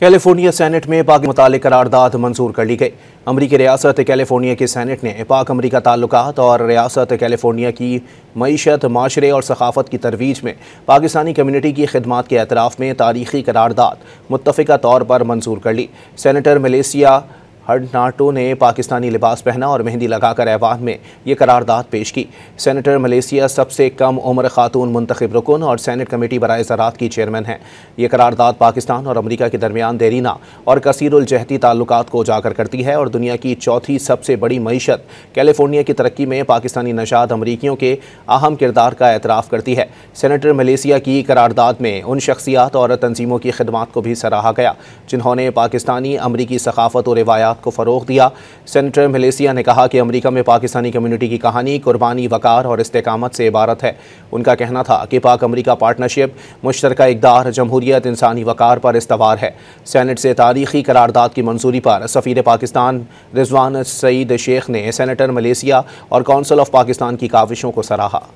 California senate में पाक मुतालिक करारदाद मंजूर कर ली गई। अमरीकी रियासत कैलिफोर्निया की सेनेट ने पाक अमरीका ताल्लुकात और रियासत कैलिफोर्निया की मईशत, माशरे और सकाफत की तरवीज में पाकिस्तानी कम्यूनिटी की खिदमात के एतराफ़ में तारीखी करारदाद मुत्तफ़िका तौर पर मंजूर कर ली। सेनेटर मलेशिया हर्नाटो ने पाकिस्तानी लिबास पहना और मेहंदी लगाकर ऐवान में ये करारदाद पेश की। सेनेटर मलेशिया सबसे कम उम्र खातून मुंतखब रुकन और सेनेट कमेटी बराए ज़राअत की चेयरमैन हैं। ये करारदाद पाकिस्तान और अमरीका के दरमियान देरीना और कसीरुल जहती ताल्लुकात को उजागर करती है और दुनिया की चौथी सबसे बड़ी मईशत कैलिफोर्निया की तरक्की में पाकिस्तानी नशाद अमरीकियों के अहम किरदार का एतराफ़ करती है। सेनेटर मलेशिया की करारदाद में उन शख्सियात और तंजीमों की खिदमात को भी सराहा गया जिन्होंने पाकिस्तानी अमरीकी सकाफत और रिवायात को फ़रोग़ दिया। सेनेटर मलेशिया ने कहा कि अमरीका में पाकिस्तानी कम्यूनिटी की कहानी कुर्बानी, वक़ार और इस्तेकामत से इबारत है। उनका कहना था कि पाक अमरीका पार्टनरशिप मुश्तरका इक़दार, जमहूरियत, इंसानी वक़ार पर इस्तवार है। सेनेट से तारीखी करारदाद की मंजूरी पर सफ़ीर पाकिस्तान रिजवान सईद शेख ने सेनेटर मलेशिया और कौंसिल ऑफ पाकिस्तान की काविशों को सराहा।